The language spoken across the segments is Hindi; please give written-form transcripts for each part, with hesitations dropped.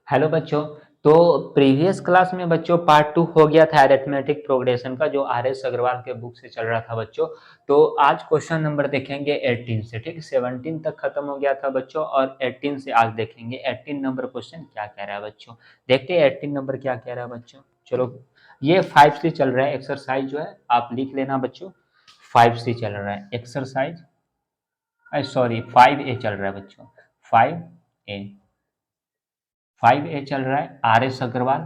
हेलो बच्चों। तो प्रीवियस क्लास में बच्चों पार्ट 2 हो गया था अरिथमेटिक प्रोग्रेशन का, जो आर एस अग्रवाल के बुक से चल रहा था बच्चों। तो आज क्वेश्चन नंबर देखेंगे 18 से, ठीक है। 17 तक खत्म हो गया था बच्चों और 18 से आज देखेंगे 18 नंबर क्वेश्चन क्या कह रहा है बच्चों। देखते हैं 18 नंबर क्या कह रहा है बच्चों। चलो, ये 5 से चल रहा है एक्सरसाइज, जो है आप लिख लेना बच्चों। 5 से चल रहा है एक्सरसाइज, सॉरी 5A चल रहा है बच्चों। 5A, 5A चल रहा है आर एस अग्रवाल,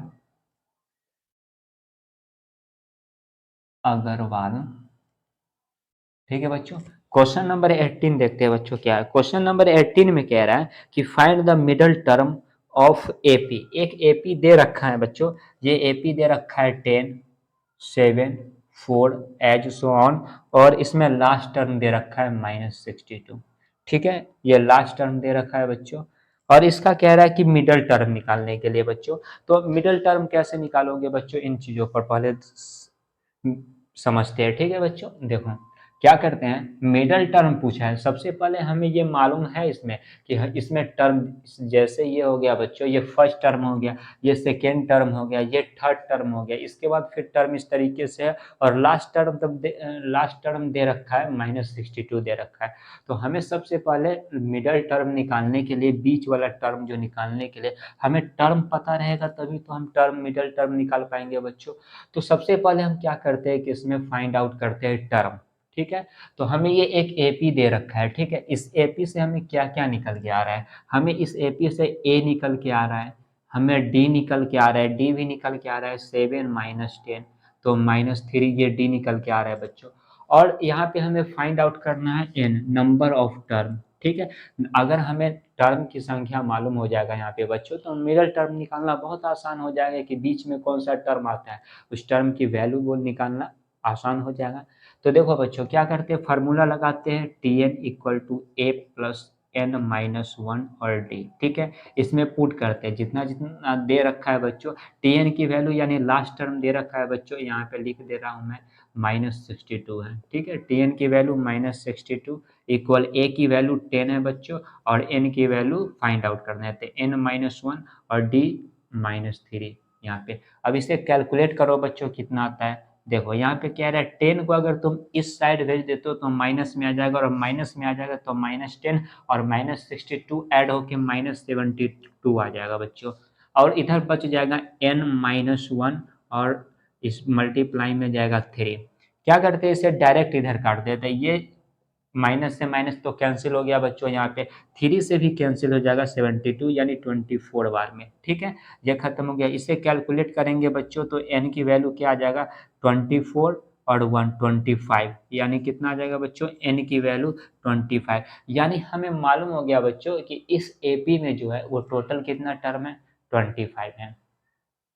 अग्रवाल, ठीक है बच्चों। क्वेश्चन नंबर 18 देखते हैं बच्चों क्या है। क्वेश्चन नंबर 18 में कह रहा है कि find the middle term of AP. एक एपी दे रखा है बच्चों, ये एपी दे रखा है 10, 7, 4 एज सो ऑन, और इसमें लास्ट टर्म दे रखा है -62, ठीक है। ये लास्ट टर्म दे रखा है बच्चों, और इसका कह रहा है कि मिडल टर्म निकालने के लिए बच्चों। तो मिडल टर्म कैसे निकालोगे बच्चों, इन चीजों पर पहले समझते हैं, ठीक है बच्चों। देखो क्या करते हैं, मिडल टर्म पूछा है। सबसे पहले हमें ये मालूम है इसमें कि इसमें टर्म, जैसे ये हो गया बच्चों, ये फर्स्ट टर्म हो गया, ये सेकेंड टर्म हो गया, ये थर्ड टर्म हो गया, इसके बाद फिर टर्म इस तरीके से है, और लास्ट टर्म तब लास्ट टर्म दे रखा है -62 दे रखा है। तो हमें सबसे पहले मिडल टर्म निकालने के लिए, बीच वाला टर्म जो निकालने के लिए हमें टर्म पता रहेगा, तभी तो हम टर्म मिडल टर्म निकाल पाएंगे बच्चों। तो सबसे पहले हम क्या करते हैं कि इसमें फाइंड आउट करते हैं टर्म, ठीक है। तो हमें ये एक एपी दे रखा है, ठीक है। इस एपी से हमें क्या क्या निकल के आ रहा है, हमें इस एपी से ए निकल के आ रहा है, हमें डी निकल के आ रहा है, डी भी निकल के आ रहा है 7 -10, तो -3 ये डी निकल के आ रहा है बच्चों। और यहाँ पे हमें फाइंड आउट करना है एन, नंबर ऑफ टर्म, ठीक है। अगर हमें टर्म की संख्या मालूम हो जाएगा यहाँ पे बच्चों, तो मिडल टर्म निकालना बहुत आसान हो जाएगा कि बीच में कौन सा टर्म आता है, उस टर्म की वैल्यू वो निकालना आसान हो जाएगा। तो देखो बच्चों क्या करते हैं, फार्मूला लगाते हैं Tn equal to A plus N minus one और डी, ठीक है। इसमें पुट करते हैं जितना जितना दे रखा है बच्चों, Tn की वैल्यू यानी लास्ट टर्म दे रखा है बच्चों, यहाँ पे लिख दे रहा हूँ मैं -62 है, ठीक है। Tn की वैल्यू -62 इक्वल ए की वैल्यू 10 है बच्चों, और एन की वैल्यू फाइंड आउट करना है, तो n-1 और डी -3 यहाँ पे। अब इसे कैलकुलेट करो बच्चों, कितना आता है। देखो यहाँ पे क्या रहा है, 10 को अगर तुम इस साइड भेज देते हो तो माइनस में आ जाएगा, और माइनस में आ जाएगा तो -10 और -62 ऐड होके -72 आ जाएगा बच्चों। और इधर बच जाएगा n-1, और इस मल्टीप्लाई में जाएगा 3। क्या करते हैं, इसे डायरेक्ट इधर काट देते हैं, ये माइनस से माइनस तो कैंसिल हो गया बच्चों, यहाँ पे 3 से भी कैंसिल हो जाएगा 72 यानी 24 बार में, ठीक है। ये खत्म हो गया। इसे कैलकुलेट करेंगे बच्चों तो n की वैल्यू क्या आ जाएगा, 24 और 1 25, यानी कितना आ जाएगा बच्चों, n की वैल्यू 25। यानी हमें मालूम हो गया बच्चों कि इस एपी में जो है वो टोटल कितना टर्म है, 25 है।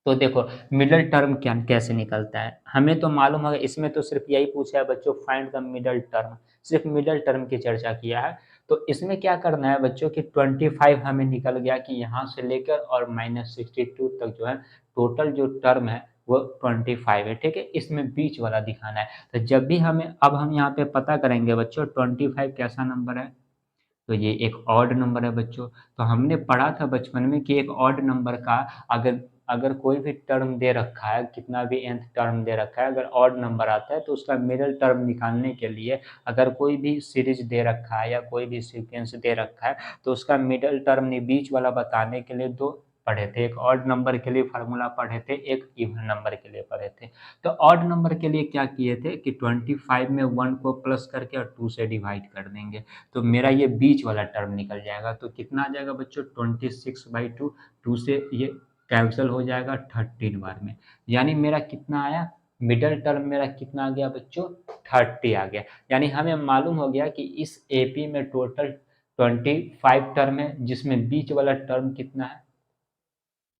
तो देखो मिडल टर्म क्या कैसे निकलता है, हमें तो मालूम है, इसमें तो सिर्फ यही पूछा है बच्चों, फाइंड द मिडल टर्म, सिर्फ मिडल टर्म की चर्चा किया है। तो इसमें क्या करना है बच्चों कि 25 हमें निकल गया कि यहाँ से लेकर और -62 तक जो है टोटल जो टर्म है वो 25 है, ठीक है। इसमें बीच वाला दिखाना है। तो जब भी हमें, अब हम यहाँ पे पता करेंगे बच्चों 25 कैसा नंबर है, तो ये एक ऑड नंबर है बच्चों। तो हमने पढ़ा था बचपन में कि एक ऑड नंबर का, अगर अगर कोई भी टर्म दे रखा है, कितना भी nth टर्म दे रखा है, अगर ऑड नंबर आता है तो उसका मिडल टर्म निकालने के लिए, अगर कोई भी सीरीज दे रखा है या कोई भी सीक्वेंस दे रखा है, तो उसका मिडल टर्म बीच वाला बताने के लिए दो पढ़े थे, एक ऑड नंबर के लिए फार्मूला पढ़े थे, एक इवन नंबर के लिए पढ़े थे। तो ऑड नंबर के लिए क्या किए थे कि 25 में 1 को प्लस करके और 2 से डिवाइड कर देंगे, तो मेरा ये बीच वाला टर्म निकल जाएगा। तो कितना आ जाएगा बच्चों, 26/2, 2 से ये कैंसिल हो जाएगा 13 बार में, यानी मेरा कितना आया, मिडल टर्म मेरा कितना आ गया बच्चों, 30 आ गया। यानी हमें मालूम हो गया कि इस एपी में टोटल 25 टर्म है, जिसमें बीच वाला टर्म कितना है,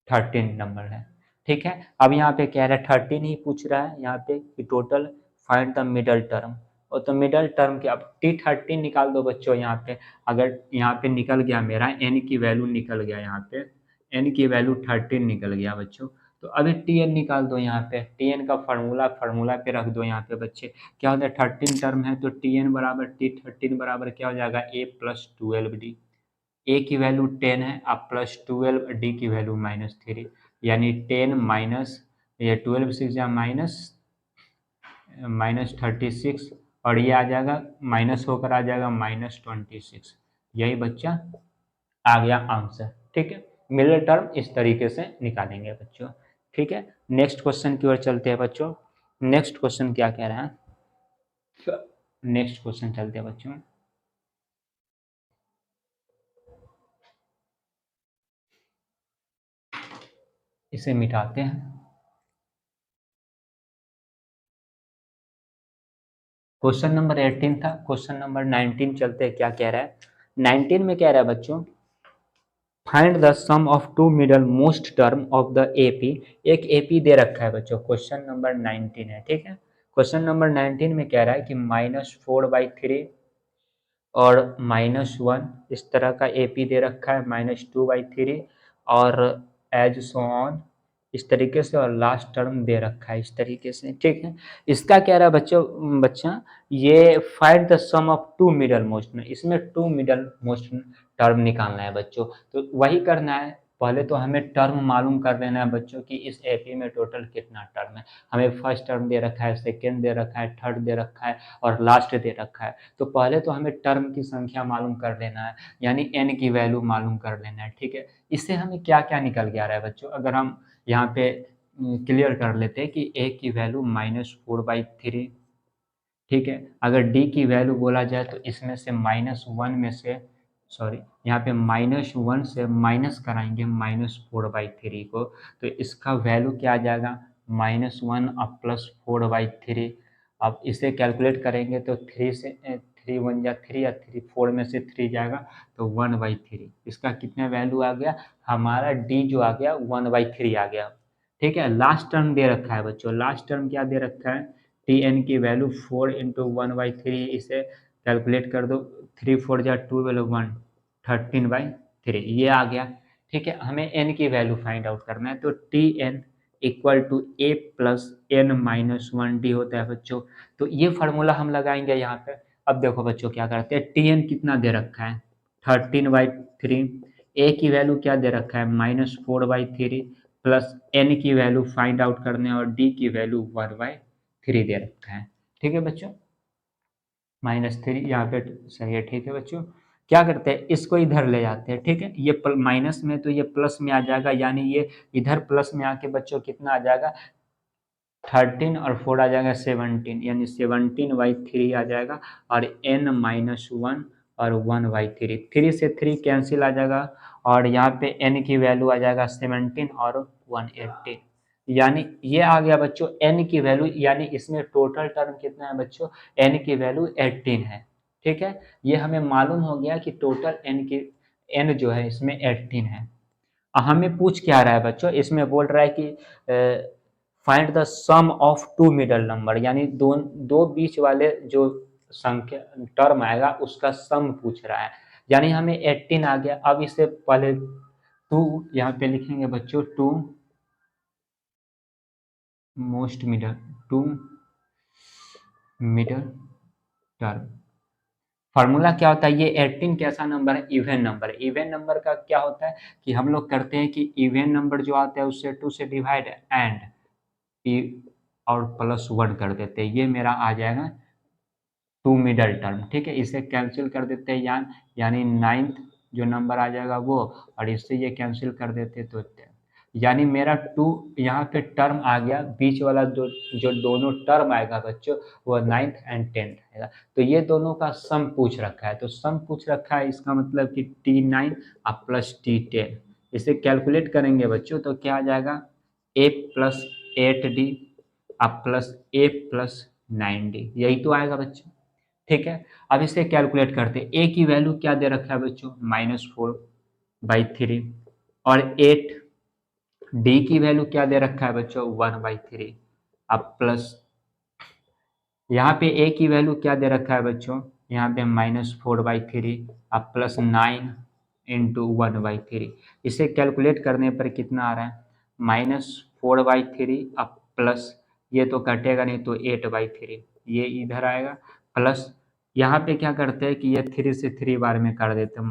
13 नंबर है, ठीक है। अब यहाँ पे कह रहा है 13 ही पूछ रहा है यहाँ पे कि total find the middle term, और तो मिडल टर्म के अब T13 निकाल दो बच्चों यहाँ पे। अगर यहाँ पे निकल गया मेरा n की वैल्यू निकल गया, यहाँ पे n की वैल्यू 13 निकल गया बच्चों। तो अभी Tn निकाल दो यहाँ पे, Tn का फार्मूला पे रख दो यहाँ पे बच्चे। क्या होता है, 13 टर्म है तो Tn बराबर T13 बराबर क्या हो जाएगा, a प्लस 12d, ए की वैल्यू 10 है, अब प्लस 12, डी की वैल्यू -3, यानी 10 माइनस ये 12 6 या -36, और ये आ जाएगा माइनस होकर आ जाएगा -26। यही बच्चा आ गया आंसर। ठीक है, मिडिल टर्म इस तरीके से निकालेंगे बच्चों। ठीक है, नेक्स्ट क्वेश्चन की ओर चलते हैं बच्चों। नेक्स्ट क्वेश्चन क्या कह रहा है, नेक्स्ट क्वेश्चन चलते हैं बच्चों। इसे मिटाते हैं। क्वेश्चन नंबर 18 था, क्वेश्चन नंबर 19 चलते हैं, क्या कह रहा है। 19 में कह रहा है बच्चों, find the sum of two middle most term of the AP. एक एपी दे रखा है बच्चों, क्वेश्चन नंबर 19 है। ठीक है, क्वेश्चन नंबर 19 में कह रहा है कि -4/3 और -1, इस तरह का एपी दे रखा है, -2/3 और एज सो ऑन इस तरीके से, और लास्ट टर्म दे रखा है इस तरीके से। ठीक है, इसका क्या रहा बच्चों, बच्चा ये find the sum of two middle most में, इसमें टू मिडल मोस्ट टर्म निकालना है बच्चों। तो वही करना है, पहले तो हमें टर्म मालूम कर लेना है बच्चों कि इस एपी में टोटल कितना टर्म है। हमें फर्स्ट टर्म दे रखा है, सेकेंड दे रखा है, थर्ड दे रखा है और लास्ट दे रखा है। तो पहले तो हमें टर्म की संख्या मालूम कर लेना है, यानी n की वैल्यू मालूम कर लेना है। ठीक है, इससे हमें क्या क्या निकल के आ रहा है बच्चों, अगर हम यहाँ पे क्लियर कर लेते हैं कि a की वैल्यू -4/3। ठीक है, अगर डी की वैल्यू बोला जाए तो इसमें से -1 में से, सॉरी यहाँ पे -1 से माइनस कराएंगे -4/3 को, तो इसका वैल्यू क्या आ जाएगा, -1 अब +4/3। अब इसे कैलकुलेट करेंगे तो 3 से 3 1 या 3 या 3 4 में से 3 जाएगा तो 1/3। इसका कितना वैल्यू आ गया, हमारा डी जो आ गया 1/3 आ गया। ठीक है, लास्ट टर्म दे रखा है बच्चों, लास्ट टर्म क्या दे रखा है, टी एन की वैल्यू 4 इंटू 1/3, इसे कैलकुलेट कर दो, 3 4 जा 12 1 13/3, ये आ गया। ठीक है, हमें n की वैल्यू फाइंड आउट करना है, तो T N equal to A plus N minus one D होता है बच्चों। तो ये फार्मूला हम लगाएंगे यहाँ पे। अब देखो बच्चों क्या करते हैं, टी एन कितना दे रखा है 13/3, ए की वैल्यू क्या दे रखा है -4/3, प्लस एन की वैल्यू फाइंड आउट करने और डी की वैल्यू 1/3 दे रखा है। ठीक है बच्चों, -3 यहाँ पे सही है। ठीक है बच्चों, क्या करते हैं, इसको इधर ले जाते हैं। ठीक है, ये माइनस में तो ये प्लस में आ जाएगा, यानी ये इधर प्लस में आके बच्चों कितना आ जाएगा, 13 और 4 आ जाएगा 17, यानी 17/3 आ जाएगा, और n-1 और 1/3, 3 से 3 कैंसिल आ जाएगा, और यहाँ पे n की वैल्यू आ जाएगा 17 और 180, यानी ये आ गया बच्चों n की वैल्यू, यानी इसमें टोटल टर्म कितना है बच्चों, n की वैल्यू 18 है। ठीक है, ये हमें मालूम हो गया कि टोटल n जो है इसमें 18 है। हमें पूछ क्या रहा है बच्चों, इसमें बोल रहा है कि find the sum of two middle number, यानी दो दो बीच वाले जो संख्या टर्म आएगा उसका सम पूछ रहा है, यानी हमें 18 आ गया। अब इससे पहले टू यहाँ पे लिखेंगे बच्चों, two most middle, two middle term. Formula क्या होता है, ये 18 कैसा नंबर है, इवन नंबर है। इवन नंबर का क्या होता है कि हम लोग करते हैं कि इवन नंबर जो आता है उससे 2 से डिवाइड एंड और +1 कर देते हैं, ये मेरा आ जाएगा टू मिडल टर्म। ठीक है, इसे कैंसिल कर देते हैं, यानी 9th जो नंबर आ जाएगा वो, और इससे ये कैंसिल कर देते हैं तो 10, यानी मेरा टू यहाँ पे टर्म आ गया, बीच वाला जो दोनों टर्म आएगा बच्चों वो 9th एंड 10th आएगा। तो ये दोनों का सम पूछ रखा है, तो सम पूछ रखा है, इसका मतलब कि T9 अब प्लस T10, इसे कैलकुलेट करेंगे बच्चों तो क्या आ जाएगा, a प्लस 8d अब प्लस a प्लस 9d, यही तो आएगा बच्चों। ठीक है, अब इसे कैलकुलेट करते हैं, a की वैल्यू क्या दे रखा है बच्चों -4/3, और 8 डी की वैल्यू क्या दे रखा है बच्चों 1/3, अब प्लस यहाँ पे a की वैल्यू क्या दे रखा है बच्चों, यहाँ पे -4/3, अब प्लस 9 इंटू 1/3, इसे कैलकुलेट करने पर कितना आ रहा है -4/3, अब प्लस ये तो कटेगा नहीं तो 8/3, ये इधर आएगा, प्लस यहाँ पे क्या करते हैं कि ये 3 से 3 बार में कर देते हैं,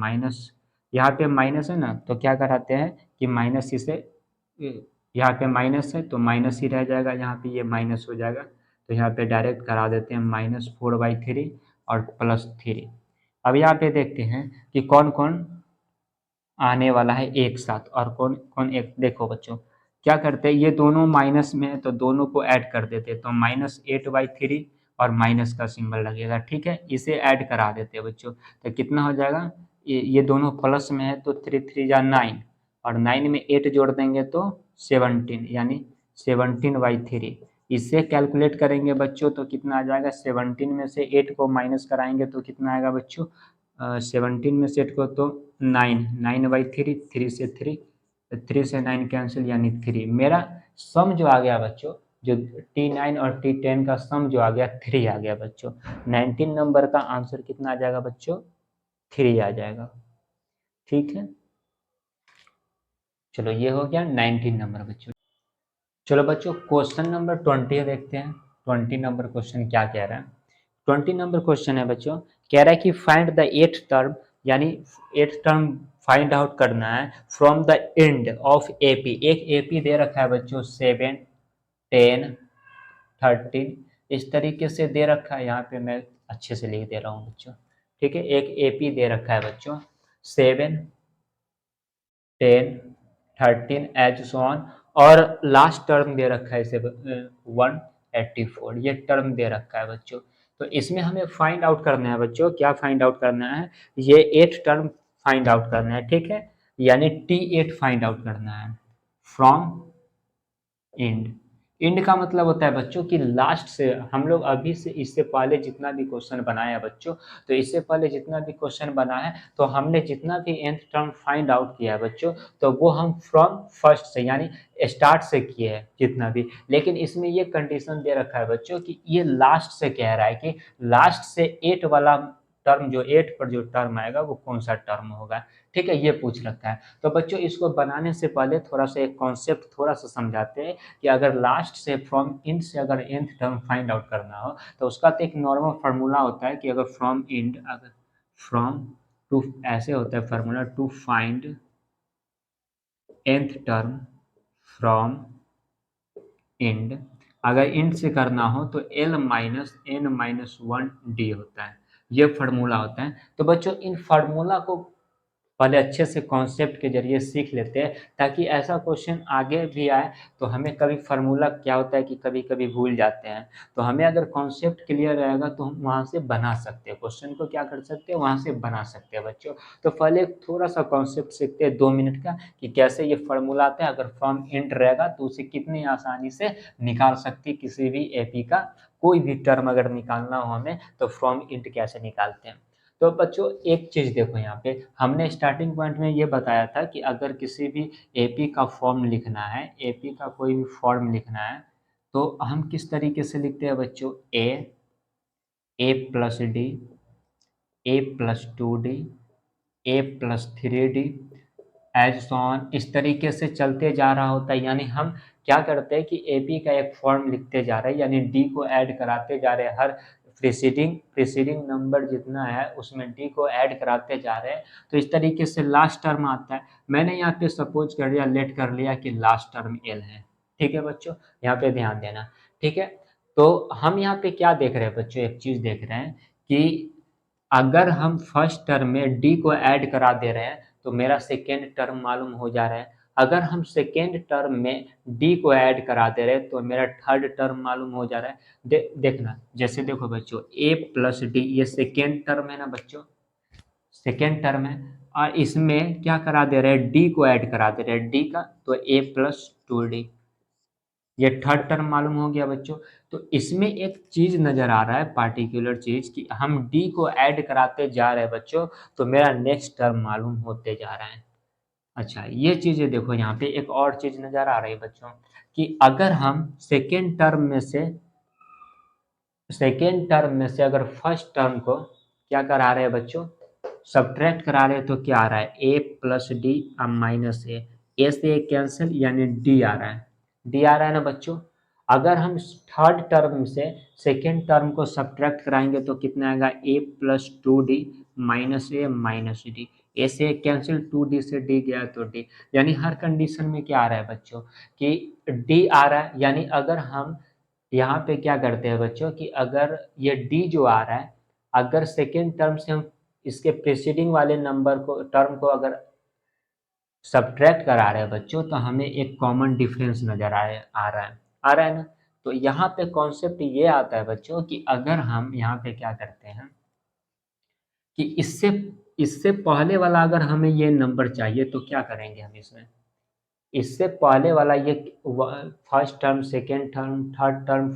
यहाँ पे माइनस है ना, तो क्या कराते हैं कि माइनस ही से, यहाँ पे माइनस है तो माइनस ही रह जाएगा, यहाँ पे ये माइनस हो जाएगा, तो यहाँ पे डायरेक्ट करा देते हैं -4/3 और +3। अब यहाँ पे देखते हैं कि कौन कौन आने वाला है एक साथ और कौन कौन एक। देखो बच्चों क्या करते हैं, ये दोनों माइनस में है तो दोनों को ऐड कर देते हैं, तो -8/3 और माइनस का सिंबल लगेगा, ठीक है, इसे ऐड करा देते हैं बच्चों। तो कितना हो जाएगा, ये दोनों प्लस में है तो 3 3 जा 9 और 9 में 8 जोड़ देंगे तो 17, यानी 17/3। इससे कैलकुलेट करेंगे बच्चों तो कितना आ जाएगा, 17 में से 8 को माइनस कराएंगे तो कितना आएगा बच्चों, 17 में से 8 को तो 9/3, 3 से 3, 3 से 9 कैंसिल यानी 3। मेरा सम जो आ गया बच्चों, जो T9 और T10 का सम जो आ गया 3 आ गया बच्चों। 19 नंबर का आंसर कितना आ जाएगा बच्चों, 3 आ जाएगा, ठीक है। चलो ये हो गया 19 नंबर बच्चों। चलो बच्चों क्वेश्चन नंबर 20 देखते हैं। 20 नंबर क्वेश्चन क्या कह रहा है। 20 नंबर क्वेश्चन है बच्चों, कह रहा है कि फाइंड द एथ टर्म, यानी एथ टर्म फाइंड आउट करना है from the end of AP. एक एपी दे रखा है बच्चों 7, 10, 13, इस तरीके से दे रखा है। यहाँ पे मैं अच्छे से लिख दे रहा हूँ बच्चों, ठीक है। एक एपी दे रखा है बच्चों 7, 10, 13 एज सो ऑन, और लास्ट टर्म दे रखा है इसे 184, ये टर्म दे रखा है बच्चों। तो इसमें हमें फाइंड आउट करना है बच्चों, क्या फाइंड आउट करना है, ये 8 टर्म फाइंड आउट करना है, ठीक है, यानी T8 फाइंड आउट करना है फ्रॉम इंड। इंड का मतलब होता है बच्चों कि लास्ट से, हम लोग अभी से इससे पहले जितना भी क्वेश्चन बनाया बच्चों, तो इससे पहले जितना भी क्वेश्चन बना है तो हमने जितना भी nth टर्म फाइंड आउट किया है बच्चों, तो वो हम फ्रॉम फर्स्ट से यानी स्टार्ट से किए हैं जितना भी। लेकिन इसमें ये कंडीशन दे रखा है बच्चों कि ये लास्ट से कह रहा है कि लास्ट से 8 वाला टर्म, जो 8 पर जो टर्म आएगा वो कौन सा टर्म होगा, ठीक है, ये पूछ रखा है। तो बच्चों इसको बनाने से पहले थोड़ा सा एक कॉन्सेप्ट थोड़ा सा समझाते हैं कि अगर लास्ट से फ्रॉम इंड से अगर nth टर्म फाइंड आउट करना हो तो उसका तो एक नॉर्मल फार्मूला होता है कि अगर फ्रॉम इंड, अगर फ्रॉम टू, ऐसे होता है formula, to find nth term from end. अगर इंड से करना हो तो L-N-1D होता है, ये फार्मूला होता है। तो बच्चों इन फार्मूला को पहले अच्छे से कॉन्सेप्ट के जरिए सीख लेते हैं, ताकि ऐसा क्वेश्चन आगे भी आए तो हमें कभी फार्मूला क्या होता है कि कभी कभी भूल जाते हैं, तो हमें अगर कॉन्सेप्ट क्लियर रहेगा तो हम वहाँ से बना सकते हैं क्वेश्चन को, क्या कर सकते हैं, वहाँ से बना सकते हैं बच्चों। तो पहले थोड़ा सा कॉन्सेप्ट सीखते हैं 2 मिनट का, कि कैसे ये फार्मूला आता है, अगर फ्रॉम इंड रहेगा तो उसे कितनी आसानी से निकाल सकती है, किसी भी एपी का कोई भी टर्म अगर निकालना हो हमें तो फ्रॉम इंड कैसे निकालते हैं। तो बच्चों एक चीज़ देखो, यहाँ पे हमने स्टार्टिंग पॉइंट में ये बताया था कि अगर किसी भी एपी का फॉर्म लिखना है, एपी का कोई भी फॉर्म लिखना है, तो हम किस तरीके से लिखते हैं बच्चों, a+d, a+2d, a+3d, as so on, इस तरीके से चलते जा रहा होता है। यानी हम क्या करते हैं कि एपी का एक फॉर्म लिखते जा रहे हैं, यानी डी को ऐड कराते जा रहे हैं, हर प्रीसीडिंग नंबर जितना है उसमें डी को ऐड कराते जा रहे हैं। तो इस तरीके से लास्ट टर्म आता है। मैंने यहाँ पे सपोज कर लिया, लेट कर लिया कि लास्ट टर्म एल है, ठीक है बच्चों, यहाँ पे ध्यान देना, ठीक है। तो हम यहाँ पे क्या देख रहे हैं बच्चों, एक चीज देख रहे हैं कि अगर हम फर्स्ट टर्म में डी को ऐड करा दे रहे हैं तो मेरा सेकेंड टर्म मालूम हो जा रहा है। अगर हम सेकेंड टर्म में डी को ऐड करा दे रहे हैं तो मेरा थर्ड टर्म मालूम हो जा रहा है। देखना, जैसे देखो बच्चों a+d, ये सेकेंड टर्म है ना बच्चों, सेकेंड टर्म है, और इसमें क्या करा दे रहे हैं, डी को ऐड करा दे रहे हैं, डी का, तो a+2d, ये थर्ड टर्म मालूम हो गया बच्चों। तो इसमें एक चीज नजर आ रहा है, पार्टिकुलर चीज, कि हम डी को ऐड कराते जा रहे हैं बच्चों, तो मेरा नेक्स्ट टर्म मालूम होते जा रहा है। अच्छा ये चीजें देखो, यहाँ पे एक और चीज नजर आ रही है बच्चों, कि अगर हम सेकेंड टर्म में से अगर फर्स्ट टर्म को क्या करा रहे हैं बच्चों, सब्ट्रैक्ट करा रहे हैं, तो क्या आ रहा है, a+d अब -a, ए से कैंसिल यानी डी आ रहा है, डी आ रहा है ना बच्चों। अगर हम थर्ड टर्म से सेकेंड टर्म को सब्ट्रैक्ट कराएंगे तो कितना आएगा, a+2d माइनस ए माइनस डी, ए से कैंसिल, 2d से d गया तो d, यानी हर कंडीशन में क्या आ रहा है बच्चों कि d आ रहा है। यानी अगर हम यहाँ पे क्या करते हैं बच्चों कि अगर ये d जो आ रहा है, अगर सेकेंड टर्म से हम इसके प्रीसीडिंग वाले नंबर को टर्म को अगर सब्ट्रैक्ट करा रहे हैं बच्चों, तो हमें एक कॉमन डिफरेंस नजर आ रहा है ना। तो यहाँ पे कॉन्सेप्ट ये आता है बच्चों कि अगर हम यहाँ पे क्या करते हैं कि इससे इससे पहले वाला अगर हमें ये नंबर चाहिए तो क्या करेंगे हम इसमें, इससे पहले वाला ये first term, second term, third term,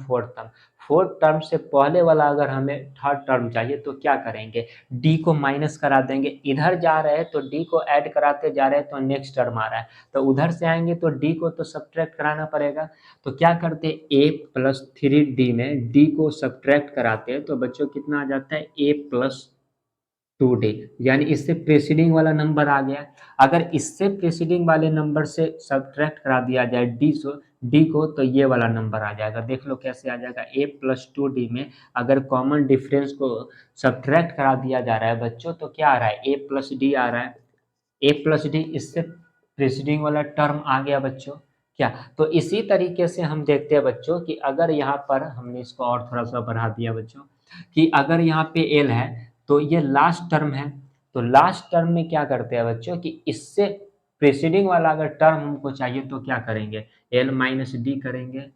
fourth term से पहले वाला अगर हमें थर्ड टर्म चाहिए तो क्या करेंगे, डी को माइनस करा देंगे। इधर जा रहे हैं तो डी को ऐड कराते जा रहे हैं तो नेक्स्ट टर्म आ रहा है, तो उधर से आएंगे तो डी को तो सब्ट्रैक्ट कराना पड़ेगा। तो क्या करते हैं, ए प्लस थ्री डी में डी को सब्ट्रैक्ट कराते हैं तो बच्चों कितना आ जाता है, ए प्लस 2d, यानी इससे प्रीसीडिंग वाला नंबर आ गया। अगर इससे प्रीसीडिंग वाले नंबर से सब्ट्रैक्ट करा दिया जाए डी को तो ये वाला नंबर आ जाएगा। देख लो कैसे आ जाएगा, a प्लस 2d में अगर कॉमन डिफरेंस को सब्ट्रैक्ट करा दिया जा रहा है बच्चों तो क्या आ रहा है, a प्लस डी आ रहा है। a प्लस डी इससे प्रीसीडिंग वाला टर्म आ गया बच्चों। क्या, तो इसी तरीके से हम देखते हैं बच्चों कि अगर यहाँ पर हमने इसको और थोड़ा सा बढ़ा दिया बच्चों कि अगर यहाँ पे एल है तो ये लास्ट टर्म है, तो लास्ट टर्म में क्या करते हैं बच्चों कि इससे प्रीसीडिंग वाला अगर टर्म हमको चाहिए तो क्या करेंगे, एल माइनस डी करेंगे।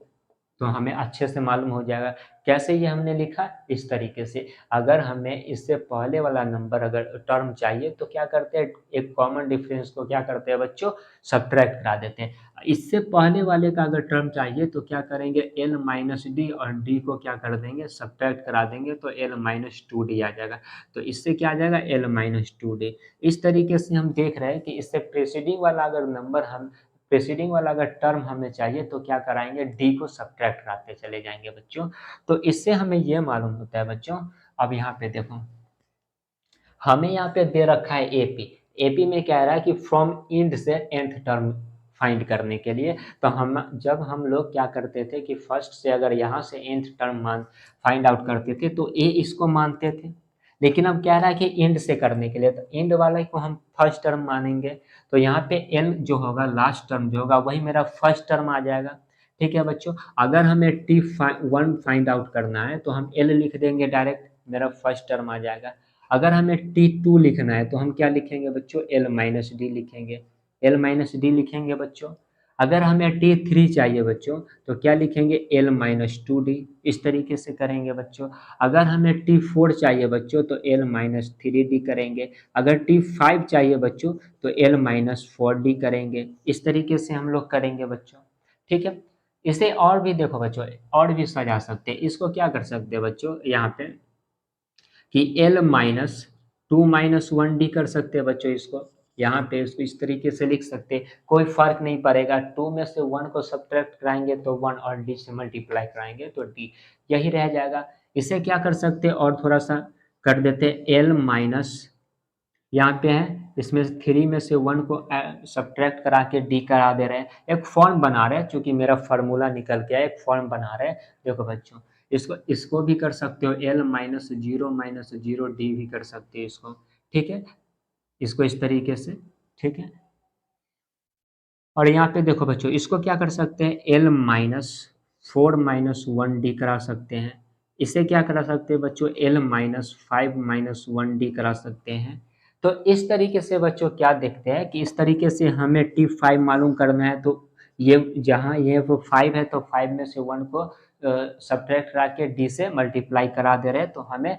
तो हमें अच्छे से मालूम हो जाएगा कैसे ये हमने लिखा, इस तरीके से अगर हमें इससे पहले वाला नंबर अगर टर्म चाहिए तो क्या करते हैं, एक कॉमन डिफरेंस को क्या करते हैं बच्चों, सब्ट्रैक्ट करा देते हैं। इससे पहले वाले का अगर टर्म चाहिए तो क्या करेंगे, एल माइनस डी और डी को क्या कर देंगे, सब्ट्रैक्ट करा देंगे तो एल माइनस टू डी आ जाएगा। तो इससे क्या आ जाएगा, एल माइनस टू डी। इस तरीके से हम देख रहे हैं कि इससे प्रीसीडिंग वाला अगर नंबर हम प्रीसीडिंग वाला अगर टर्म हमें चाहिए तो क्या कराएंगे, डी को सब्ट्रैक्ट कराते चले जाएंगे बच्चों। तो इससे हमें ये मालूम होता है बच्चों। अब यहाँ पे देखो, हमें यहाँ पे दे रखा है एपी, एपी में क्या रहा है कि फ्रॉम इंड से nth टर्म फाइंड करने के लिए, तो जब हम लोग क्या करते थे कि फर्स्ट से अगर यहाँ से nth टर्म मान फाइंड आउट करते थे तो ए इसको मानते थे। लेकिन अब क्या रहा है कि इंड से करने के लिए तो इंड वाले को हम फर्स्ट टर्म मानेंगे, तो यहाँ पे एल जो होगा, लास्ट टर्म जो होगा वही मेरा फर्स्ट टर्म आ जाएगा। ठीक है बच्चों, अगर हमें वन फाइंड आउट करना है तो हम एल लिख देंगे डायरेक्ट, मेरा फर्स्ट टर्म आ जाएगा। अगर हमें T2 लिखना है तो हम क्या लिखेंगे बच्चों, L माइनस डी लिखेंगे, L माइनस डी लिखेंगे बच्चों। अगर हमें T3 चाहिए बच्चों तो क्या लिखेंगे, L माइनस टू डी, इस तरीके से करेंगे बच्चों। अगर हमें T4 चाहिए बच्चों तो L माइनस थ्री डी करेंगे। अगर T5 चाहिए बच्चों तो L माइनस फोर डी करेंगे। इस तरीके से हम लोग करेंगे बच्चों। ठीक है, इसे और भी देखो बच्चों, और भी सजा सकते हैं। इसको क्या कर सकते हैं बच्चों, यहाँ पे कि L minus two minus one D कर सकते हैं बच्चों। इसको यहाँ पे इसको इस तरीके से लिख सकते हैं, कोई फर्क नहीं पड़ेगा। टू में से वन को सब्ट्रैक्ट कराएंगे तो वन, और डी से मल्टीप्लाई कराएंगे तो डी, यही रह जाएगा। इसे क्या कर सकते हैं और थोड़ा सा कर देते हैं, एल माइनस यहाँ पे है, इसमें थ्री में से वन को सब्ट्रैक्ट करा के डी करा दे रहे हैं, एक फॉर्म बना रहे हैं। चूंकि मेरा फार्मूला निकल गया है, एक फॉर्म बना रहे हैं। देखो बच्चों, इसको इसको भी कर सकते हो, एल माइनस जीरो डी भी कर सकते हो इसको। ठीक है, इसको इस तरीके से। ठीक है, और यहाँ पे देखो बच्चों, इसको क्या कर सकते हैं, L minus four minus one D करा सकते हैं। इसे क्या करा सकते हैं बच्चों, L minus five minus one D करा सकते हैं। तो इस तरीके से बच्चों क्या देखते हैं कि इस तरीके से हमें T5 मालूम करना है, तो ये जहाँ ये वो फाइव है तो फाइव में से वन को सब्ट्रैक्ट करा के डी से मल्टीप्लाई करा दे रहे हैं तो हमें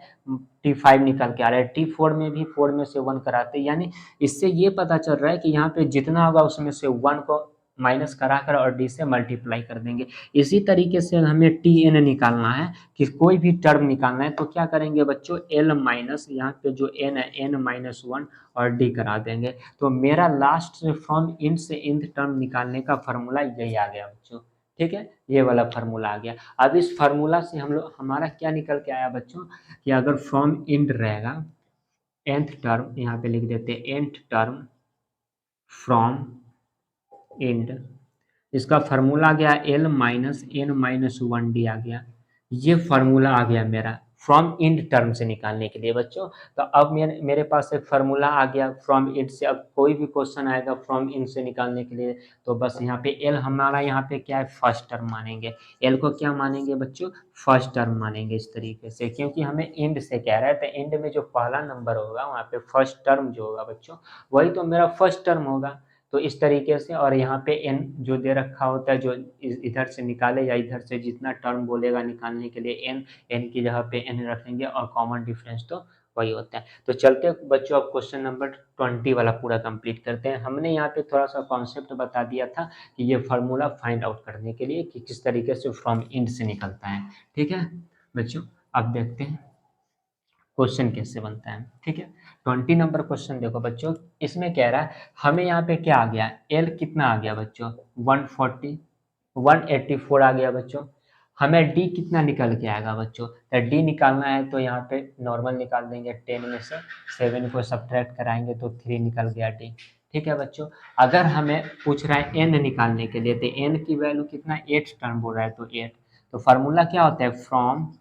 T5 निकल के आ रहा है। T4 में भी फोर में से वन कराते हैं, यानी इससे ये पता चल रहा है कि यहाँ पे जितना होगा उसमें से वन को माइनस करा कर और डी से मल्टीप्लाई कर देंगे। इसी तरीके से हमें टी एन निकालना है कि कोई भी टर्म निकालना है तो क्या करेंगे बच्चों, एल माइनस यहाँ पे जो एन है एन माइनस वन और डी करा देंगे। तो मेरा लास्ट से फ्रॉम इंड से इंड टर्म निकालने का फार्मूला यही आ गया बच्चों। ठीक है, ये वाला फार्मूला आ गया। अब इस फार्मूला से हम लोग हमारा क्या निकल के आया बच्चों कि अगर फ्रॉम इंड रहेगा, nth टर्म यहाँ पे लिख देते हैं, nth टर्म फ्रॉम इंड, इसका फार्मूला आ गया L minus N minus one D आ गया। ये फार्मूला आ गया मेरा फ्रॉम इंड टर्म से निकालने के लिए बच्चों। तो अब मेरे पास एक फार्मूला आ गया फ्रॉम इंड से। अब कोई भी क्वेश्चन आएगा फ्रॉम इंड से निकालने के लिए तो बस यहाँ पे एल हमारा यहाँ पे क्या है, फर्स्ट टर्म मानेंगे। एल को क्या मानेंगे बच्चों, फर्स्ट टर्म मानेंगे इस तरीके से, क्योंकि हमें इंड से कह रहा है तो इंड में जो पहला नंबर होगा वहाँ पे फर्स्ट टर्म जो होगा बच्चों वही तो मेरा फर्स्ट टर्म होगा। तो इस तरीके से, और यहाँ पे एन जो दे रखा होता है, जो इधर से निकाले या इधर से जितना टर्म बोलेगा निकालने के लिए एन, एन की जगह पे एन रखेंगे और कॉमन डिफरेंस तो वही होता है। तो चलते बच्चों अब क्वेश्चन नंबर 20 वाला पूरा कंप्लीट करते हैं। हमने यहाँ पे थोड़ा सा कॉन्सेप्ट बता दिया था कि ये फार्मूला फाइंड आउट करने के लिए कि किस तरीके से फ्रॉम इंड से निकलता है। ठीक है बच्चों, अब देखते हैं क्वेश्चन कैसे बनता है। ठीक है, 20 नंबर क्वेश्चन देखो बच्चों, इसमें कह रहा है हमें यहाँ पे क्या आ गया, एल कितना आ गया बच्चों 140 184 आ गया बच्चों। हमें डी कितना निकल के आएगा बच्चों, तो डी निकालना है तो यहाँ पे नॉर्मल निकाल देंगे, 10 में से 7 को सब्ट्रैक्ट कराएंगे तो 3 निकल गया डी। ठीक है बच्चों, अगर हमें पूछ रहा है एन निकालने के लिए तो एन की वैल्यू कितना 8 टर्म बोल रहा है तो 8। तो फार्मूला क्या होता है फ्रॉम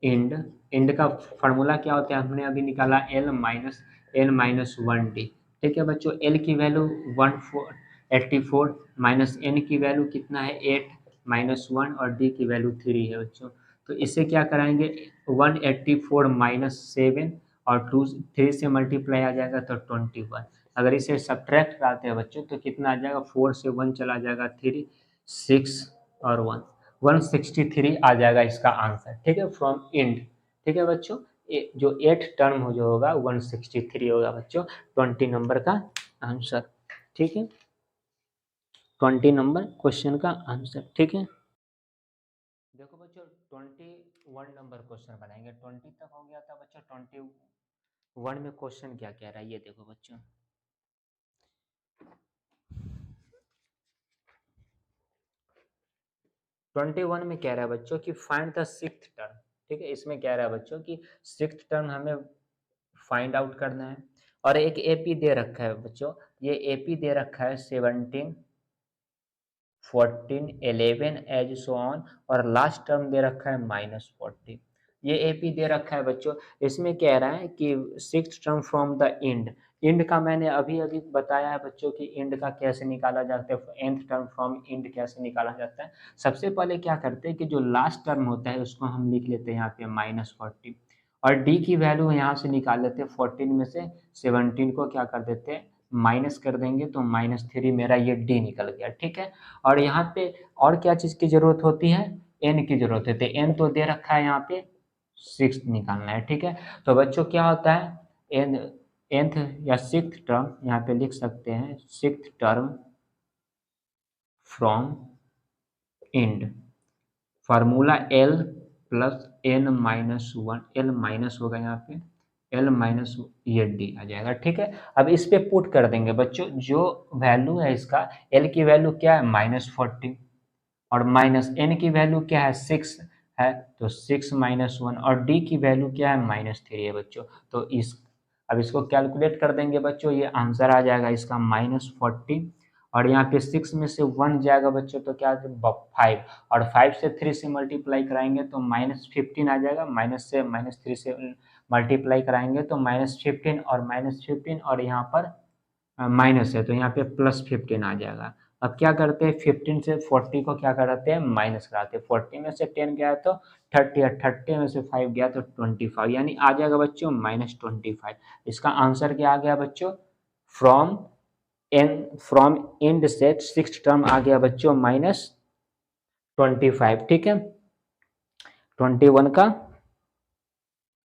इंड, इंड का फार्मूला क्या होता है हमने अभी निकाला L-1D। ठीक है बच्चों, L की वैल्यू 184 माइनस एन की वैल्यू कितना है 8 -1 और डी की वैल्यू 3 है बच्चों। तो इसे क्या कराएंगे 184 माइनस 7 और 3 से मल्टीप्लाई आ जाएगा तो 21। अगर इसे सब्ट्रैक्ट कराते हैं बच्चों तो कितना आ जाएगा, 4 से 1 चला जाएगा 3, 6 और 1, 163 आ जाएगा इसका आंसर। ठीक है, फ्रॉम इंड। ठीक है बच्चों, जो 8 टर्म हो जो होगा 163 होगा बच्चों 20 नंबर का आंसर। ठीक है, 20 नंबर क्वेश्चन का आंसर। ठीक है, देखो बच्चों 21 नंबर क्वेश्चन बनाएंगे। 20 तक हो गया था बच्चों, 21 में क्वेश्चन क्या कह रहा है ये देखो बच्चों। 21 में कह रहा है बच्चों कि फाइंड द सिक्स्थ टर्म। ठीक है, इसमें कह रहा है बच्चों कि सिक्स्थ टर्म हमें फाइंड आउट करना है। और एक एपी दे रखा है बच्चों, ये एपी दे रखा है 17 14 11 एज सो ऑन, और लास्ट टर्म दे रखा है -40। ये एपी दे रखा है बच्चों। इसमें कह रहा है कि sixth term from the end. End का मैंने अभी अभी बताया है बच्चों कि इंड का कैसे निकाला जाता है, nth टर्म फ्रॉम इंड कैसे निकाला जाता है। सबसे पहले क्या करते हैं कि जो लास्ट टर्म होता है उसको हम लिख लेते हैं यहाँ पे -40, और डी की वैल्यू यहाँ से निकाल लेते हैं, 14 में से 17 को क्या कर देते हैं माइनस कर देंगे तो -3 मेरा ये डी निकल गया। ठीक है, और यहाँ पे और क्या चीज़ की जरूरत होती है, एन की जरूरत होती है। एन तो दे रखा है यहाँ पे 6 निकालना है। ठीक है, तो बच्चों क्या होता है एन, nth या सिक्स्थ टर्म यहाँ पे लिख सकते हैं, sixth term from end, formula L plus N minus 1, L minus होगा यहाँ पे एल माइनस ये डी आ जाएगा। ठीक है, अब इस पे पुट कर देंगे बच्चों, जो वैल्यू है इसका, एल की वैल्यू क्या है -40 और माइनस एन की वैल्यू क्या है 6 है, तो 6 -1 और डी की वैल्यू क्या है -3 है बच्चों। तो इस अब इसको कैलकुलेट कर देंगे बच्चों, ये आंसर आ जाएगा इसका -40, और यहाँ पे 6 में से 1 जाएगा बच्चों तो क्या 5, और 5 से 3 से मल्टीप्लाई कराएंगे तो -15 आ जाएगा, माइनस से -3 से मल्टीप्लाई कराएंगे तो -15 और -15 और यहाँ पर माइनस है तो यहाँ पे +15 आ जाएगा। अब क्या करते हैं 15 से 40 को क्या कराते हैं माइनस कराते हैं, 40 में से 10 गया तो 30 और 30 में से 5 गया तो 25, यानी आ जाएगा बच्चों -25। इसका आंसर क्या आ गया बच्चों, फ्रॉम फ्रॉम इंड से सिक्स्थ टर्म आ गया बच्चों -25। ठीक है, 21 का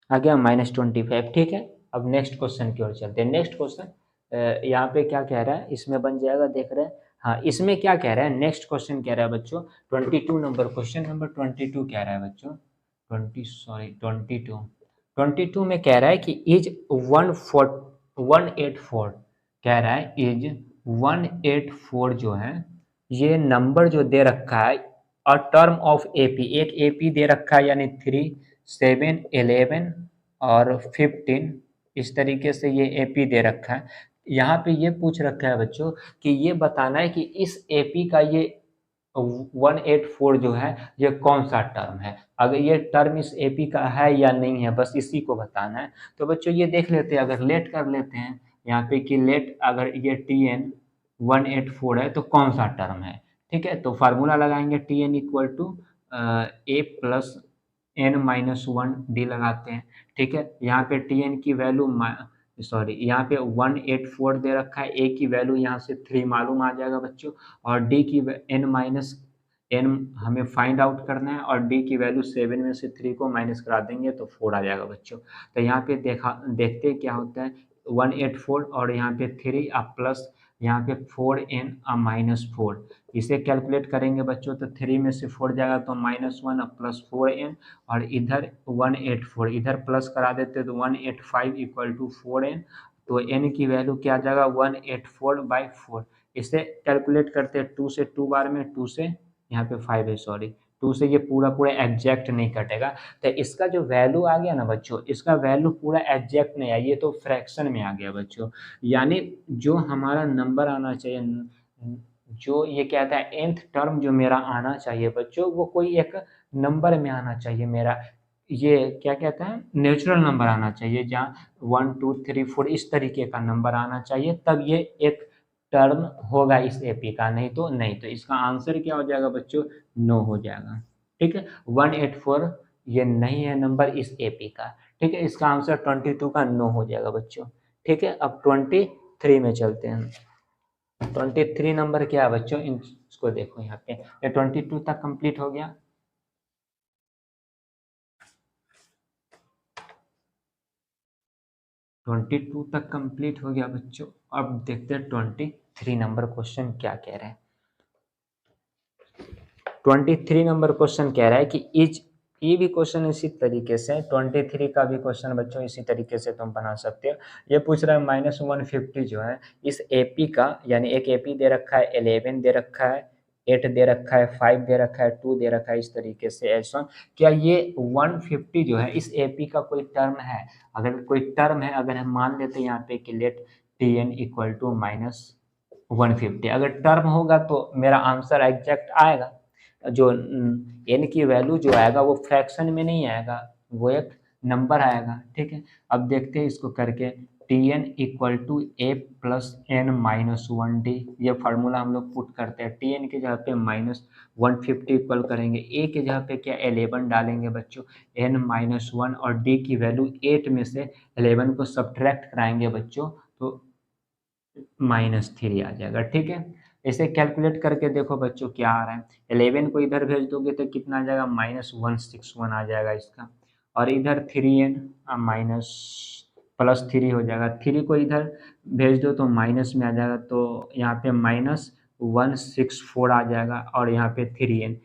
आ गया -25। ठीक है, अब नेक्स्ट क्वेश्चन की ओर चलते हैं। नेक्स्ट क्वेश्चन यहाँ पे क्या कह रहा है, इसमें बन जाएगा, देख रहे हैं। हाँ, इसमें क्या कह रहा है, नेक्स्ट क्वेश्चन कह रहा है बच्चों 22 नंबर, क्वेश्चन नंबर 22 कह रहा है बच्चों 22 में कह रहा है कि इज 184 कह रहा है, इज 184 जो है ये नंबर जो दे रखा है और टर्म ऑफ एपी, एक एपी दे रखा है यानी 3 7 11 और 15, इस तरीके से ये एपी दे रखा है। यहाँ पे ये पूछ रखा है बच्चों कि ये बताना है कि इस एपी का ये 184 जो है ये कौन सा टर्म है, अगर ये टर्म इस एपी का है या नहीं है, बस इसी को बताना है। तो बच्चों ये देख लेते हैं, अगर लेट कर लेते हैं यहाँ पे कि लेट अगर ये टी एन 184 है तो कौन सा टर्म है। ठीक है, तो फार्मूला लगाएंगे T N equal to A plus N minus one D लगाते हैं। ठीक है, यहाँ पे टी एन की वैल्यू सॉरी यहाँ पे 184 दे रखा है, ए की वैल्यू यहाँ से 3 मालूम आ जाएगा बच्चों, और डी की एन माइनस एन हमें फाइंड आउट करना है, और डी की वैल्यू 7 में से 3 को माइनस करा देंगे तो 4 आ जाएगा बच्चों। तो यहाँ पे देखते क्या होता है, 184 और यहाँ पे 3 प्लस यहाँ पे 4n माइनस 4, इसे कैलकुलेट करेंगे बच्चों तो 3 में से 4 जाएगा तो -1 प्लस 4n, और इधर 184 इधर प्लस करा देते तो 185 इक्वल टू 4n, तो n की वैल्यू क्या आ जाएगा 184/4। इसे कैलकुलेट करते हैं 2 से 2 बार में, 2 से यहाँ पे 5 है सॉरी, 2 से ये पूरा पूरा एग्जैक्ट नहीं कटेगा, तो इसका जो वैल्यू आ गया ना बच्चों, इसका वैल्यू पूरा एग्जैक्ट नहीं आया, ये तो फ्रैक्शन में आ गया बच्चों। यानी जो हमारा नंबर आना चाहिए, जो ये कहता है nth टर्म जो मेरा आना चाहिए बच्चों, वो कोई एक नंबर में आना चाहिए मेरा, ये क्या कहता है नेचुरल नंबर आना चाहिए, जहाँ 1 2 3 4 इस तरीके का नंबर आना चाहिए, तब ये एक टर्म होगा इस एपी का, नहीं तो नहीं। तो इसका आंसर क्या हो जाएगा बच्चों, नो हो जाएगा। ठीक है, 184 ये नहीं है नंबर इस एपी का। ठीक है, इसका आंसर 22 का नो हो जाएगा बच्चों। ठीक है, अब 23 में चलते हैं। 23 नंबर क्या है बच्चों, इसको देखो यहाँ पे, ये 22 तक कंप्लीट हो गया। ट्वेंटी टू तक कंप्लीट हो गया बच्चों। अब देखते हैं 23 नंबर क्वेश्चन क्या कह रहे हैं। 23 नंबर क्वेश्चन कह रहा है कि ये भी क्वेश्चन इसी तरीके से, 23 का भी क्वेश्चन बच्चों इसी तरीके से तुम बना सकते हो। ये पूछ रहा है -150 जो है इस एपी का, यानी एक एपी दे रखा है 11 दे रखा है, 8 दे रखा है, 5 दे रखा है, 2 दे रखा है, इस तरीके से ऐसा। क्या ये 150 जो है इस एपी का कोई टर्म है, अगर कोई टर्म है, अगर हम मान लेते हैं यहाँ पे कि let T N equal to -150, अगर टर्म होगा तो मेरा आंसर एग्जैक्ट आएगा। जो एन की वैल्यू जो आएगा वो फ्रैक्शन में नहीं आएगा, वो एक नंबर आएगा। ठीक है, अब देखते हैं इसको करके, T N equal to A plus N minus 1 D, ये फार्मूला हम लोग पुट करते हैं। टी एन के जगह पे -150 इक्वल करेंगे, ए के जगह पे क्या 11 डालेंगे बच्चों, एन -1, और डी की वैल्यू 8 में से 11 को सब्ट्रैक्ट कराएंगे बच्चों तो -3 आ जाएगा। ठीक है, इसे कैलकुलेट करके देखो बच्चों क्या आ रहा है, 11 को इधर भेज दोगे तो कितना आ जाएगा, -161 आ जाएगा इसका, और इधर 3n माइनस +3 हो जाएगा, 3 को इधर भेज दो तो माइनस में आ जाएगा, तो यहाँ पे -164 आ जाएगा, और यहाँ पे 3n,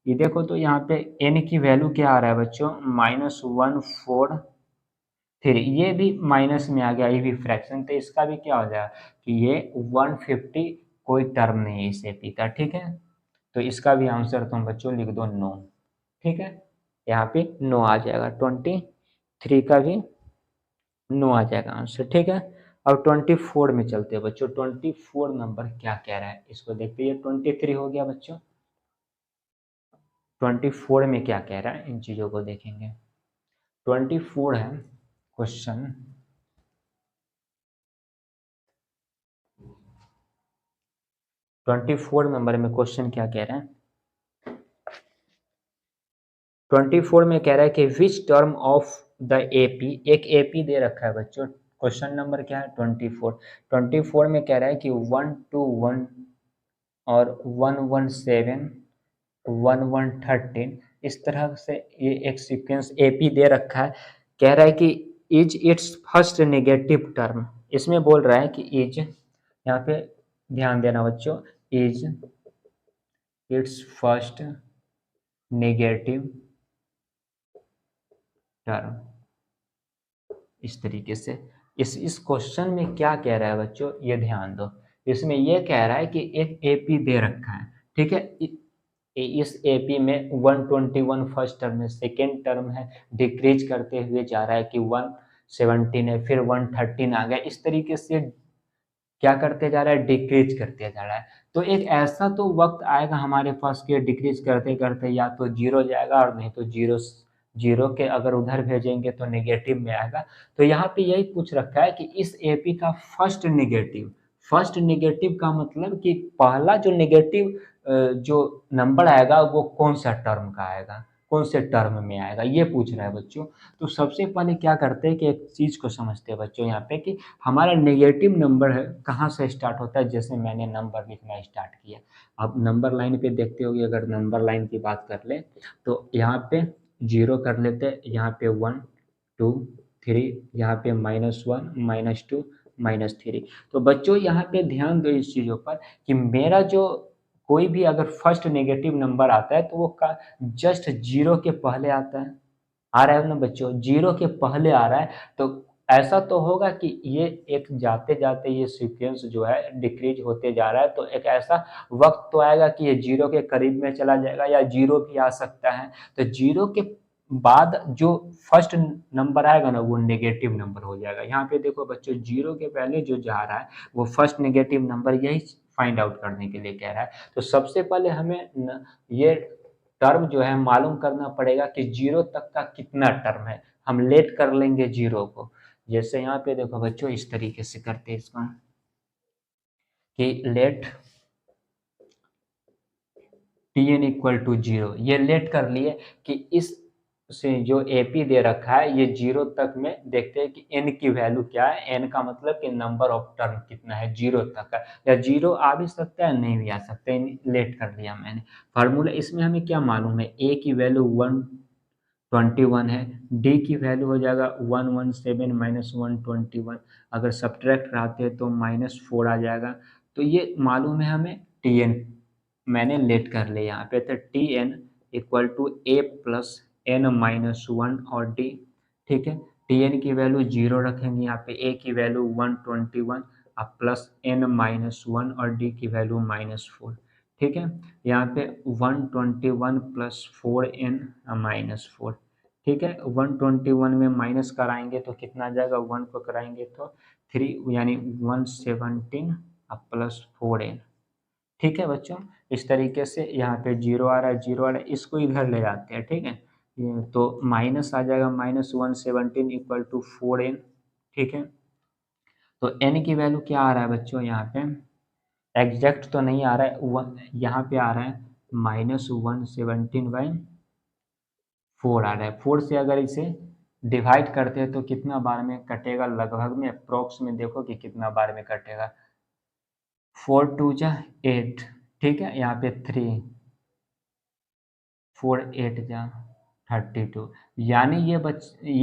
ये देखो तो यहाँ पे n की वैल्यू क्या आ रहा है बच्चों, -143, ये भी माइनस में आ गया, ये भी फ्रैक्शन, तो इसका भी क्या हो जाएगा कि ये 150 कोई टर्म नहीं है इस एपी का। ठीक है, तो इसका भी आंसर तुम बच्चों लिख दो नो। ठीक है, यहाँ पे नो आ जाएगा, 23 का भी नो आ जाएगा आंसर। ठीक है, अब 24 में चलते हैं बच्चों। 24 नंबर क्या कह रहा है इसको देखते हैं, 23 हो गया बच्चों, 24 में क्या कह रहा है इन चीज़ों को देखेंगे। 24 है क्वेश्चन, 24 नंबर में क्वेश्चन क्या कह रहे हैं, 24 में कह रहा है कि which term of the AP, एक एपी दे रखा है बच्चों, क्वेश्चन नंबर क्या है 24 में कह रहा है कि 121 और 117 1113 इस तरह से ये एक सीक्वेंस एपी दे रखा है। कह रहा है कि is it's first negative term, इसमें बोल रहा है कि इज, यहाँ पे ध्यान देना बच्चों, is it's first negative term, इस तरीके से। इस क्वेश्चन में क्या कह रहा है बच्चों, ये ध्यान दो, इसमें ये कह रहा है कि एक एपी दे रखा है। ठीक है, इस एपी में 121 फर्स्ट टर्म है, सेकेंड टर्म है, डिक्रीज करते हुए जा रहा है कि 117 है, फिर 113 आ गया, इस तरीके से क्या करते जा रहा है, डिक्रीज करते जा रहा है। तो एक ऐसा तो वक्त आएगा हमारे पास कि डिक्रीज करते करते या तो जीरो जाएगा, और नहीं तो जीरो जीरो के अगर उधर भेजेंगे तो नेगेटिव में आएगा। तो यहाँ पे यही पूछ रखा है कि इस एपी का फर्स्ट नेगेटिव का मतलब कि पहला जो नेगेटिव जो नंबर आएगा वो कौन सा टर्म का आएगा, कौन से टर्म में आएगा, ये पूछ रहा है बच्चों। तो सबसे पहले क्या करते हैं कि एक चीज को समझते हैं बच्चों यहाँ पे कि हमारा नेगेटिव नंबर है कहाँ से स्टार्ट होता है। जैसे मैंने नंबर लिखना स्टार्ट किया, अब नंबर लाइन पे देखते होगे, अगर नंबर लाइन की बात कर ले तो यहाँ पे जीरो कर लेते हैं, यहाँ पे वन टू थ्री, यहाँ पे -1 -2 -3। तो बच्चों यहाँ पे ध्यान दो इस चीज़ों पर कि मेरा जो कोई भी अगर फर्स्ट नेगेटिव नंबर आता है तो वो का जस्ट जीरो के पहले आता है। आ रहा है ना बच्चों, जीरो के पहले आ रहा है। तो ऐसा तो होगा कि ये एक जाते जाते ये सीक्वेंस जो है डिक्रीज होते जा रहा है, तो एक ऐसा वक्त तो आएगा कि ये जीरो के करीब में चला जाएगा, या जीरो भी आ सकता है। तो जीरो के बाद जो फर्स्ट नंबर आएगा ना वो नेगेटिव नंबर हो जाएगा। यहाँ पे देखो बच्चों, जीरो के पहले जो जा रहा है वो फर्स्ट नेगेटिव नंबर, यही फाइंड आउट करने के लिए कह रहा है। तो सबसे पहले हमें ये टर्म जो है मालूम करना पड़ेगा कि जीरो तक का कितना टर्म है। हम लेट कर लेंगे जीरो को। जैसे यहाँ पे देखो बच्चों, इस तरीके से करते हैं इसको कि let T N equal to zero, ये लेट कर लिए कि इस से जो एपी दे रखा है ये जीरो तक में देखते हैं कि एन की वैल्यू क्या है। एन का मतलब कि नंबर ऑफ टर्म कितना है जीरो तक का, या जीरो आ भी सकता है नहीं भी आ सकता है। लेट कर लिया मैंने। फार्मूला इसमें हमें क्या मालूम है, ए की वैल्यू 121 है, डी की वैल्यू हो जाएगा 117 -121। अगर सब्ट्रैक्ट कराते हैं तो -4 आ जाएगा। तो ये मालूम है हमें टी एन, मैंने लेट कर लिया यहाँ पे। तो T N equal to A plus N minus one और डी। ठीक है, टी एन की वैल्यू जीरो रखेंगे यहाँ पे, ए की वैल्यू 121 और प्लस एन माइनस वन और डी की वैल्यू -4। ठीक है, यहाँ पे 121 प्लस 4n -4। ठीक है, 121 में माइनस कराएंगे तो कितना आ जाएगा, 1 को कराएंगे तो 3 यानी 117 प्लस 4n। ठीक है बच्चों, इस तरीके से यहाँ पे जीरो आ रहा है, जीरो आ रहा है, इसको इधर ले जाते हैं। ठीक है, तो माइनस आ जाएगा -117 इक्वल टू 4n। ठीक है, तो n की वैल्यू क्या आ रहा है बच्चों, यहाँ पे एग्जैक्ट तो नहीं आ रहा है, यहाँ पे आ रहा है -117/4 आ रहा है। 4 से अगर इसे डिवाइड करते हैं तो कितना बार में कटेगा, लगभग में अप्रोक्स में देखो कि कितना बार में कटेगा। 4 2 जा 8। ठीक है, यहाँ पे 3, 4 8 जा 32। यानी ये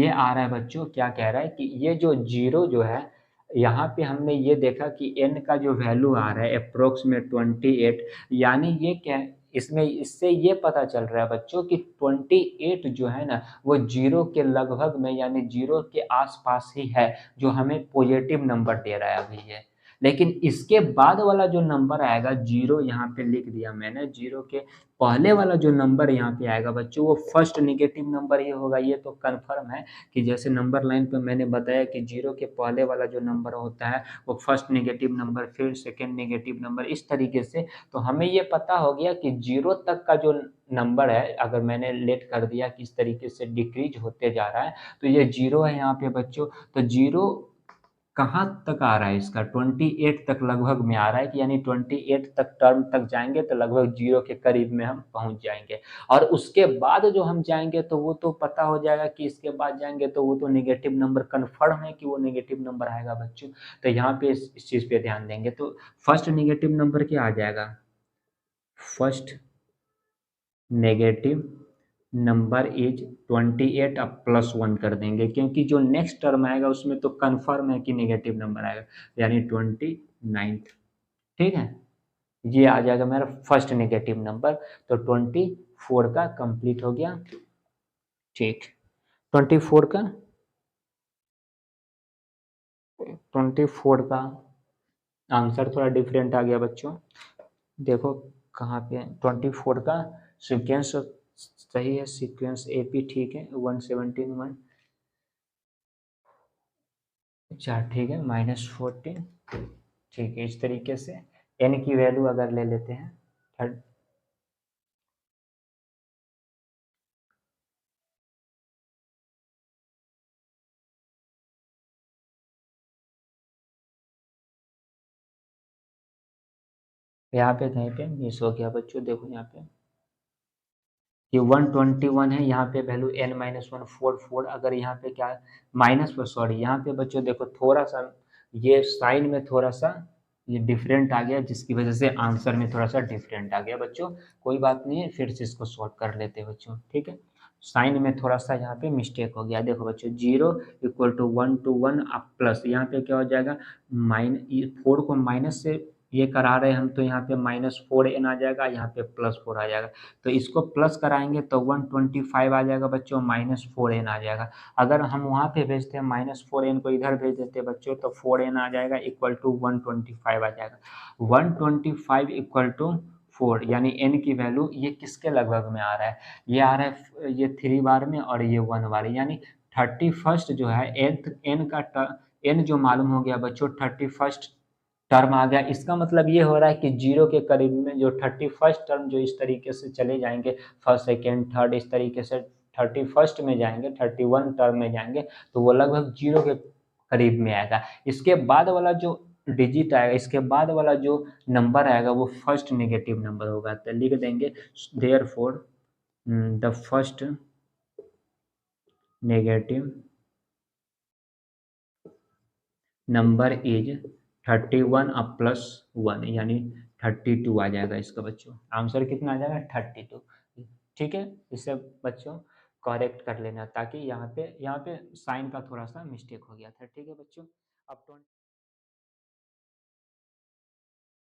आ रहा है बच्चों, क्या कह रहा है कि ये जो जीरो जो है, यहाँ पे हमने ये देखा कि n का जो वैल्यू आ रहा है अप्रोक्स में 28। यानी ये क्या, इसमें इससे ये पता चल रहा है बच्चों कि 28 जो है ना वो जीरो के लगभग में यानी जीरो के आसपास ही है, जो हमें पॉजिटिव नंबर दे रहा है अभी ये। लेकिन इसके बाद वाला जो नंबर आएगा जीरो, यहाँ पे लिख दिया मैंने, जीरो के पहले वाला जो नंबर यहाँ पे आएगा बच्चों वो फर्स्ट नेगेटिव नंबर ही होगा। ये तो कंफर्म है कि जैसे नंबर लाइन पे मैंने बताया कि जीरो के पहले वाला जो नंबर होता है वो फर्स्ट नेगेटिव नंबर, फिर सेकंड नेगेटिव नंबर, इस तरीके से। तो हमें ये पता हो गया कि जीरो तक का जो नंबर है, अगर मैंने लेट कर दिया कि इस तरीके से डिक्रीज होते जा रहा है, तो ये जीरो है यहाँ पे बच्चों। तो जीरो कहाँ तक आ रहा है इसका, 28 तक लगभग में आ रहा है कि यानी 28 तक टर्म तक जाएंगे तो लगभग जीरो के करीब में हम पहुंच जाएंगे। और उसके बाद जो हम जाएंगे तो वो तो पता हो जाएगा कि इसके बाद जाएंगे तो वो तो नेगेटिव नंबर कन्फर्म है कि वो नेगेटिव नंबर आएगा बच्चों। तो यहाँ पे इस चीज़ पे ध्यान देंगे। तो फर्स्ट नेगेटिव नंबर क्या आ जाएगा, फर्स्ट नेगेटिव नंबर इज 28, अब +1 कर देंगे क्योंकि जो नेक्स्ट टर्म आएगा उसमें तो कंफर्म है कि नेगेटिव नंबर आएगा, यानी 29th। ठीक है, ये आ जाएगा मेरा फर्स्ट नेगेटिव नंबर। तो 24 का कंप्लीट हो गया। ठीक, 24 का 24 का आंसर थोड़ा डिफरेंट आ गया बच्चों। देखो कहाँ पे 24 का सीक्वेंस सही है, सीक्वेंस एपी ठीक है, 117 अच्छा ठीक है, -14। ठीक है, इस तरीके से n की वैल्यू अगर ले लेते हैं थर्ड, यहाँ पे कहीं पे मिस हो गया बच्चों, देखो यहाँ पे ये 121 है, यहाँ पे value n minus one four four, अगर यहाँ पे क्या माइनस पर, सॉरी यहाँ पे बच्चों देखो थोड़ा सा ये साइन में थोड़ा सा ये डिफरेंट आ गया, जिसकी वजह से आंसर में थोड़ा सा डिफरेंट आ गया बच्चों। कोई बात नहीं है, फिर से इसको सॉल्व कर लेते हैं बच्चों, ठीक है। साइन में थोड़ा सा यहाँ पे मिस्टेक हो गया, देखो बच्चों जीरो इक्वल टू वन अब प्लस यहाँ पे क्या हो जाएगा, फोर को माइनस से ये करा रहे हैं हम, तो यहाँ पे -4n आ जाएगा, यहाँ पे +4 आ जाएगा। तो इसको प्लस कराएंगे तो 125 आ जाएगा बच्चों, -4n आ जाएगा। अगर हम वहाँ पे भेजते हैं -4n को इधर भेज देते हैं बच्चों, तो 4n आ जाएगा इक्वल टू 125 आ जाएगा। 125 इक्वल टू 4, यानी n की वैल्यू ये किसके लगभग में आ रहा है, ये आ रहा है ये 3 बार में और ये 1 बार, यानी 31st जो है n का n जो मालूम हो गया बच्चों, 31st टर्म आ गया। इसका मतलब ये हो रहा है कि जीरो के करीब में जो 31st टर्म जो इस तरीके से चले जाएंगे, फर्स्ट सेकेंड थर्ड इस तरीके से 31st में जाएंगे, 31 टर्म में जाएंगे, तो वो लगभग जीरो के करीब में आएगा। इसके बाद वाला जो डिजिट आएगा, इसके बाद वाला जो नंबर आएगा वो फर्स्ट नेगेटिव नंबर होगा, तो लिख देंगे therefore the first negative number is 31 अब प्लस वन, यानी 32 आ जाएगा इसका बच्चों। आंसर कितना आ जाएगा, 32। ठीक है, इसे बच्चों करेक्ट कर लेना, ताकि यहाँ पे साइन का थोड़ा सा मिस्टेक हो गया था। ठीक है बच्चों, अब